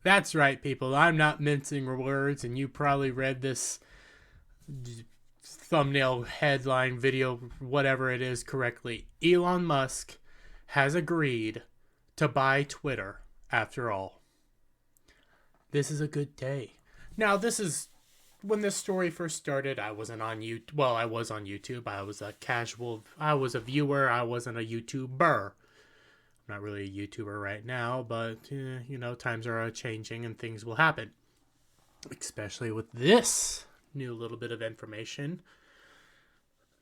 That's right, people. I'm not mincing words, and you probably read this thumbnail, headline, video, whatever it is correctly. Elon Musk has agreed to buy Twitter after all. This is a good day. Now, this is when this story first started. I wasn't on YouTube. Well, I was on YouTube. I was a casual, I was a viewer. I wasn't a YouTuber. I'm not really a YouTuber right now, but times are changing and things will happen, especially with this new little bit of information.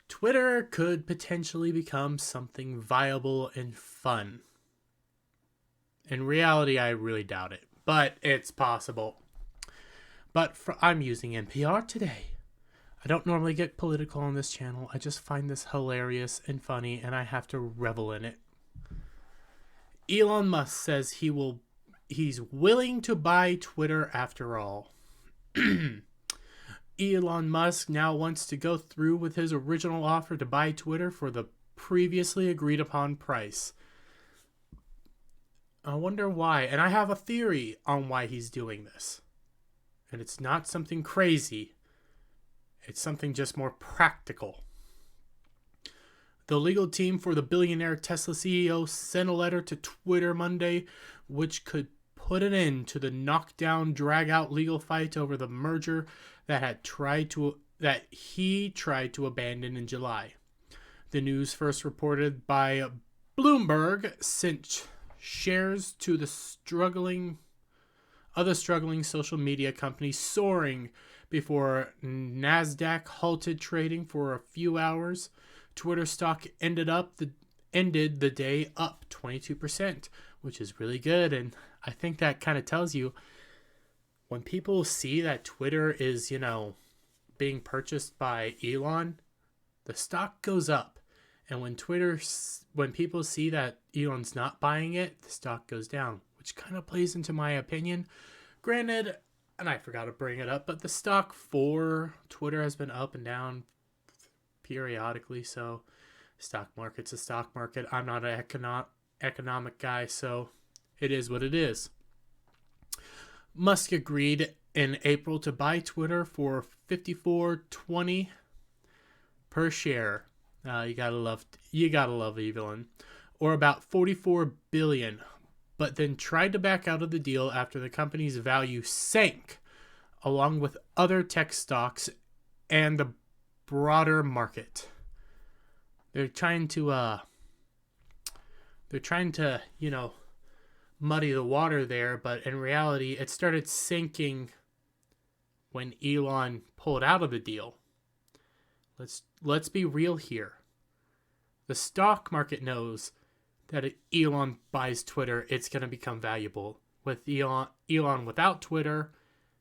Twitter could potentially become something viable and fun. In reality, I really doubt it, but it's possible. I'm using NPR today. I don't normally get political on this channel. I just find this hilarious and funny, and I have to revel in it. Elon Musk says he's willing to buy Twitter after all. Elon Musk now wants to go through with his original offer to buy Twitter for the previously agreed upon price. I wonder why, and I have a theory on why he's doing this. And it's not something crazy. It's something just more practical. The legal team for the billionaire Tesla CEO sent a letter to Twitter Monday, which could put an end to the knockdown, drag-out legal fight over the merger that he tried to abandon in July. The news, first reported by Bloomberg, sent shares to the struggling social media companies soaring before NASDAQ halted trading for a few hours. Twitter stock ended the day up 22%, which is really good. And I think that kind of tells you when people see that Twitter is, being purchased by Elon, the stock goes up. And when people see that Elon's not buying it, the stock goes down, which kind of plays into my opinion. Granted, and I forgot to bring it up, but the stock for Twitter has been up and down periodically, so stock market's a stock market. I'm not an economic guy, so it is what it is. Musk agreed in April to buy Twitter for $54.20 per share. You gotta love Elon, or about $44 billion, but then tried to back out of the deal after the company's value sank, along with other tech stocks and the broader market. They're trying to muddy the water there, but in reality, it started sinking when Elon pulled out of the deal. Let's be real here. The stock market knows that if Elon buys Twitter, it's going to become valuable. With Elon without Twitter,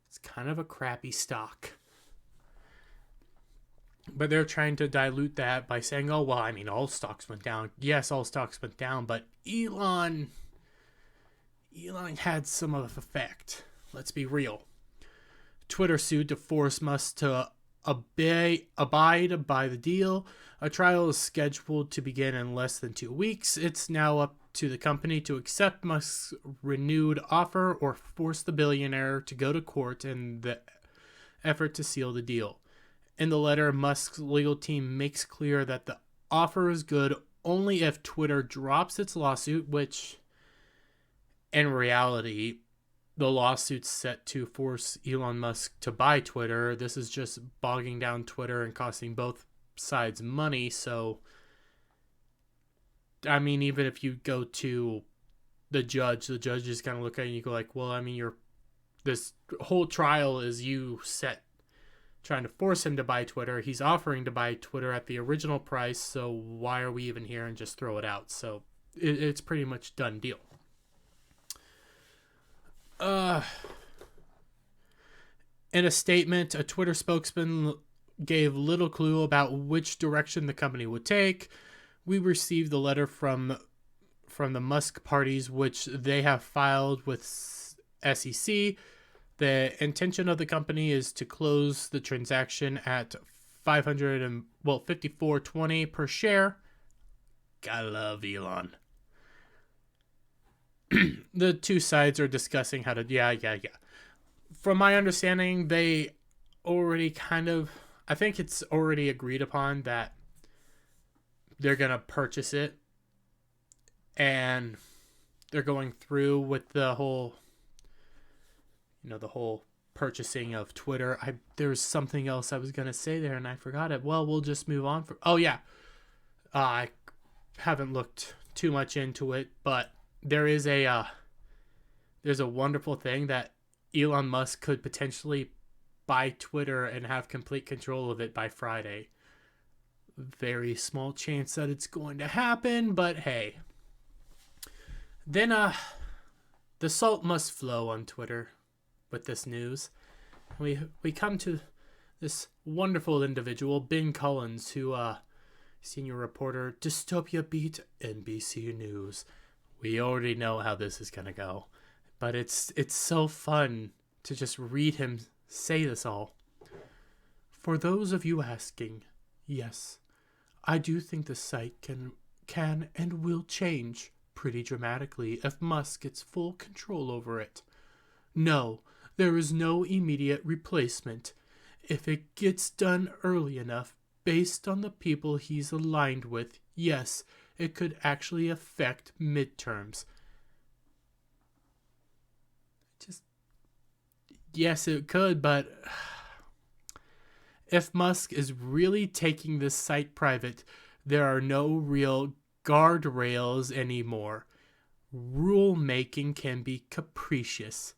it's kind of a crappy stock. But they're trying to dilute that by saying, oh, well, all stocks went down. Yes, all stocks went down, but Elon had some of effect. Let's be real. Twitter sued to force Musk to abide by the deal. A trial is scheduled to begin in less than 2 weeks. It's now up to the company to accept Musk's renewed offer or force the billionaire to go to court in the effort to seal the deal. In the letter, Musk's legal team makes clear that the offer is good only if Twitter drops its lawsuit, which, in reality, the lawsuit's set to force Elon Musk to buy Twitter. This is just bogging down Twitter and costing both sides money. So, even if you go to the judge is going to look at you and you go like, well, this whole trial is you trying to force him to buy Twitter. He's offering to buy Twitter at the original price, so why are we even here, and just throw it out? So it's pretty much done deal. In a statement, a Twitter spokesman gave little clue about which direction the company would take. We received the letter from the Musk parties, which they have filed with SEC. The intention of the company is to close the transaction at $54.20 per share. Gotta love Elon. the two sides are discussing how to, yeah. From my understanding, they already I think it's already agreed upon that they're going to purchase it, and they're going through with the whole, the whole purchasing of Twitter. There's something else I was going to say there and I forgot it. Well, we'll just move on. Oh yeah. I haven't looked too much into it, but there's a wonderful thing that Elon Musk could potentially buy Twitter and have complete control of it by Friday. Very small chance that it's going to happen, but hey. Then the salt must flow on Twitter with this news. We come to this wonderful individual, Ben Collins, who senior reporter, Dystopia Beat, NBC News. We already know how this is gonna go, but it's so fun to just read him say this all. For those of you asking, yes, I do think the site can and will change pretty dramatically if Musk gets full control over it. No, there is no immediate replacement. If it gets done early enough, based on the people he's aligned with, yes, it could actually affect midterms. Yes, it could, but if Musk is really taking this site private, there are no real guardrails anymore. Rulemaking can be capricious.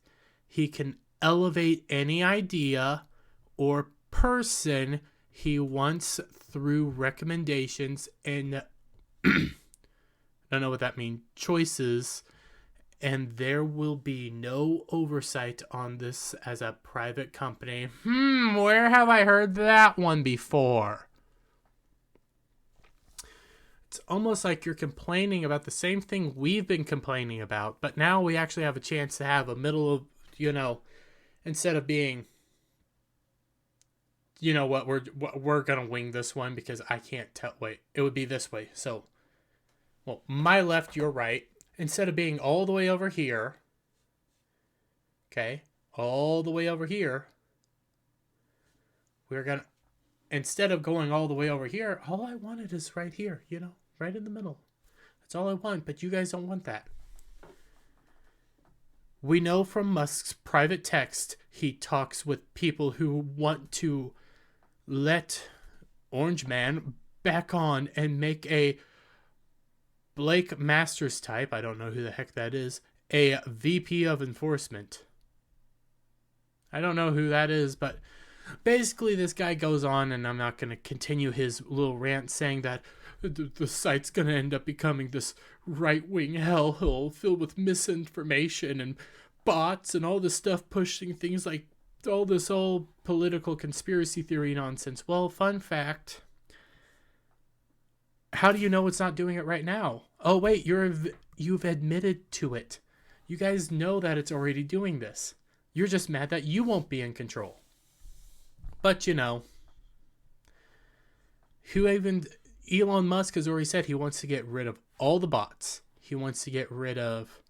He can elevate any idea or person he wants through recommendations and I don't know what that means, choices, and there will be no oversight on this as a private company. Where have I heard that one before? It's almost like you're complaining about the same thing we've been complaining about, but now we actually have a chance to have a middle of, instead of being, we're going to wing this one because I can't tell. Wait, it would be this way. So, my left, your right. Instead of being all the way over here, okay, all the way over here, we're going to, instead of going all the way over here, all I wanted is right here, right in the middle. That's all I want, but you guys don't want that. We know from Musk's private text, he talks with people who want to let Orange Man back on and make a Blake Masters type, I don't know who the heck that is, a VP of Enforcement. I don't know who that is, but basically this guy goes on, and I'm not going to continue his little rant saying that the site's going to end up becoming this right-wing hellhole filled with misinformation and bots and all this stuff pushing things like all this old political conspiracy theory nonsense. Well, fun fact. How do you know it's not doing it right now? Oh, wait, you've admitted to it. You guys know that it's already doing this. You're just mad that you won't be in control. But, Elon Musk has already said he wants to get rid of all the bots. He wants to get rid of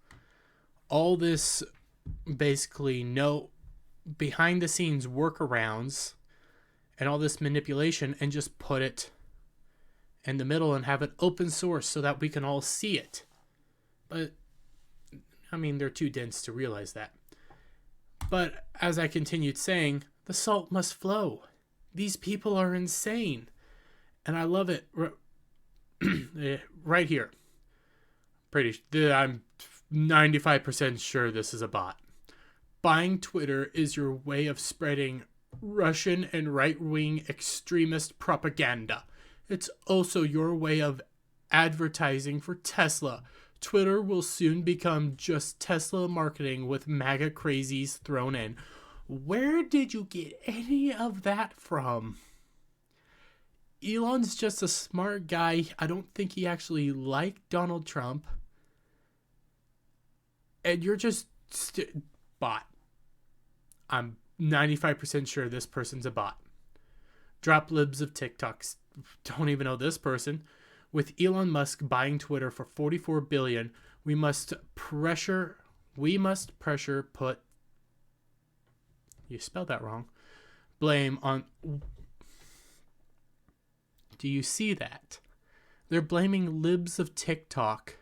all this, basically, behind-the-scenes workarounds and all this manipulation, and just put it in the middle and have it open source so that we can all see it. But, they're too dense to realize that. But, as I continued saying, the salt must flow. These people are insane. And I love it. Right here. I'm 95% sure this is a bot. Buying Twitter is your way of spreading Russian and right-wing extremist propaganda. It's also your way of advertising for Tesla. Twitter will soon become just Tesla marketing with MAGA crazies thrown in. Where did you get any of that from? Elon's just a smart guy. I don't think he actually liked Donald Trump. And you're just bot. I'm 95% sure this person's a bot. Drop libs of TikToks. Don't even know this person. With Elon Musk buying Twitter for $44 billion, we must pressure We must put, you spelled that wrong, blame on, do you see that? They're blaming libs of TikTok.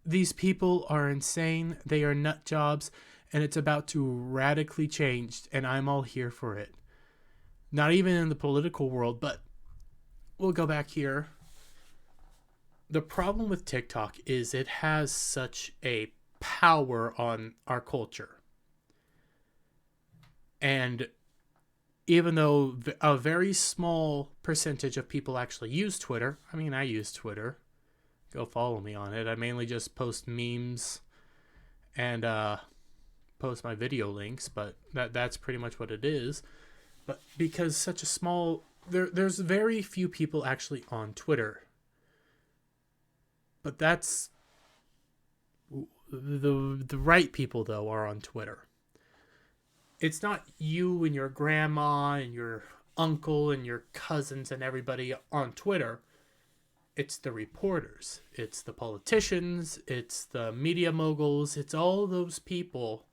These people are insane. They are nut jobs, and it's about to radically change, and I'm all here for it. Not even in the political world, but we'll go back here. The problem with TikTok is it has such a power on our culture. And even though a very small percentage of people actually use Twitter, I mean, I use Twitter. Go follow me on it. I mainly just post memes and post my video links, but that's pretty much what it is. But because such a small, there's very few people actually on Twitter. But that's the right people though are on Twitter. It's not you and your grandma and your uncle and your cousins and everybody on Twitter. It's the reporters, it's the politicians, it's the media moguls, it's all those people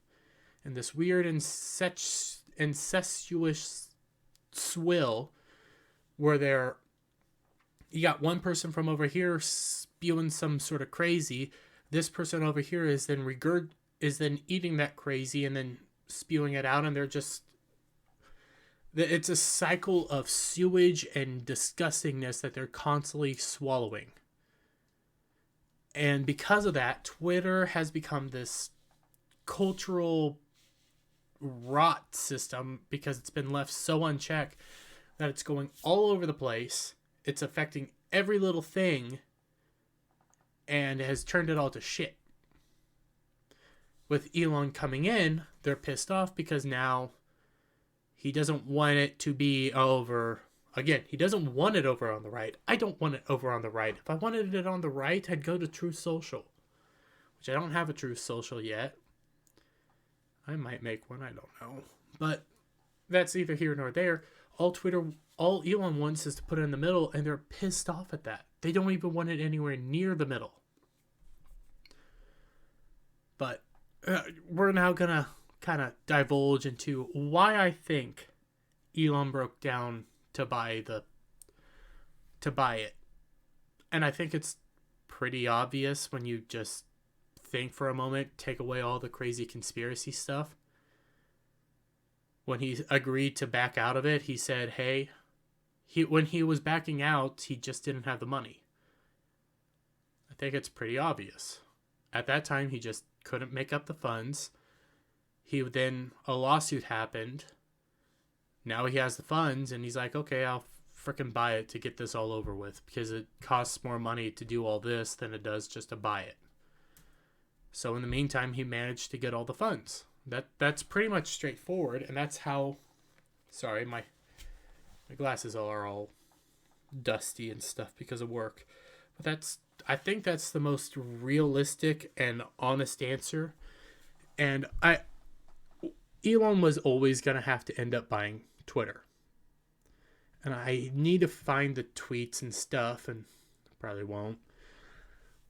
in this weird incestuous swill where you got one person from over here spewing some sort of crazy, this person over here is then eating that crazy and then spewing it out, and it's a cycle of sewage and disgustingness that they're constantly swallowing. And because of that, Twitter has become this cultural rot system because it's been left so unchecked that it's going all over the place. It's affecting every little thing and has turned it all to shit. With Elon coming in, they're pissed off because now he doesn't want it to be over. Again, he doesn't want it over on the right. I don't want it over on the right. If I wanted it on the right, I'd go to Truth Social, which I don't have a Truth Social yet. I might make one, I don't know. But that's neither here nor there. All Elon wants is to put it in the middle, and they're pissed off at that. They don't even want it anywhere near the middle. But we're now going to kind of divulge into why I think Elon broke down to buy it. And I think it's pretty obvious when you just think for a moment, take away all the crazy conspiracy stuff. When he agreed to back out of it, he said, hey, when he was backing out, he just didn't have the money. I think it's pretty obvious. At that time, he just couldn't make up the funds. Then a lawsuit happened. Now he has the funds, and he's like, okay, I'll freaking buy it to get this all over with, because it costs more money to do all this than it does just to buy it. So in the meantime, he managed to get all the funds. That's pretty much straightforward, and that's how... Sorry, my glasses are all dusty and stuff because of work. But I think that's the most realistic and honest answer. And Elon was always going to have to end up buying Twitter. And I need to find the tweets and stuff, and probably won't.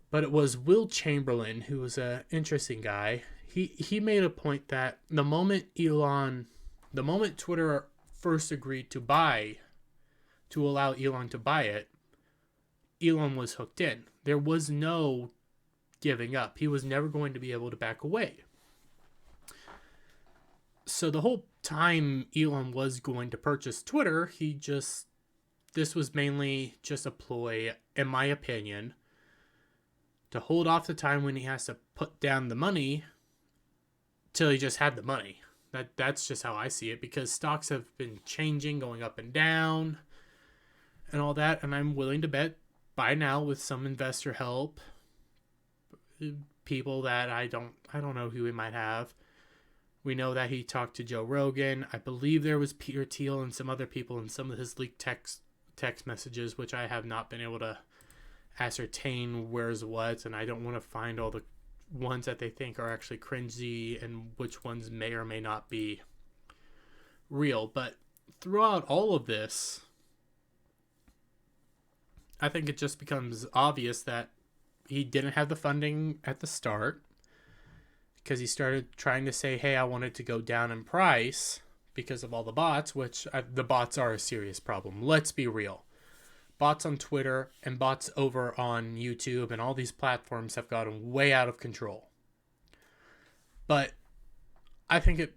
But it was Will Chamberlain, who was an interesting guy. He made a point that the moment Twitter first agreed to allow Elon to buy it, Elon was hooked in. There was no giving up. He was never going to be able to back away. So the whole time Elon was going to purchase Twitter, this was mainly just a ploy, in my opinion, to hold off the time when he has to put down the money till he just had the money. That's just how I see it, because stocks have been changing, going up and down, and all that, and I'm willing to bet by now, with some investor help, people that I don't know who he might have. We know that he talked to Joe Rogan. I believe there was Peter Thiel and some other people in some of his leaked text messages, which I have not been able to ascertain where's what, and I don't want to find all the ones that they think are actually cringy and which ones may or may not be real. But throughout all of this, I think it just becomes obvious that he didn't have the funding at the start, because he started trying to say, hey, I wanted to go down in price because of all the bots, which the bots are a serious problem. Let's be real. Bots on Twitter and bots over on YouTube and all these platforms have gotten way out of control. But I think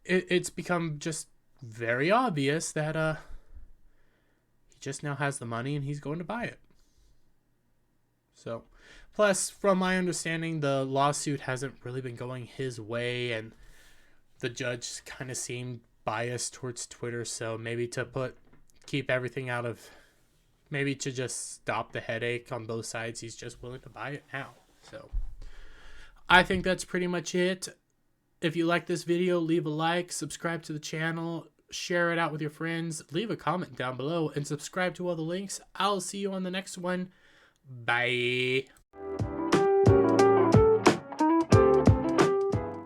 it's become just very obvious that he just now has the money and he's going to buy it. So, plus, from my understanding, the lawsuit hasn't really been going his way, and the judge kind of seemed biased towards Twitter. So maybe to keep everything out of, maybe to just stop the headache on both sides, he's just willing to buy it now. So I think that's pretty much it. If you like this video, leave a like, subscribe to the channel, share it out with your friends, leave a comment down below, and subscribe to all the links. I'll see you on the next one. Bye.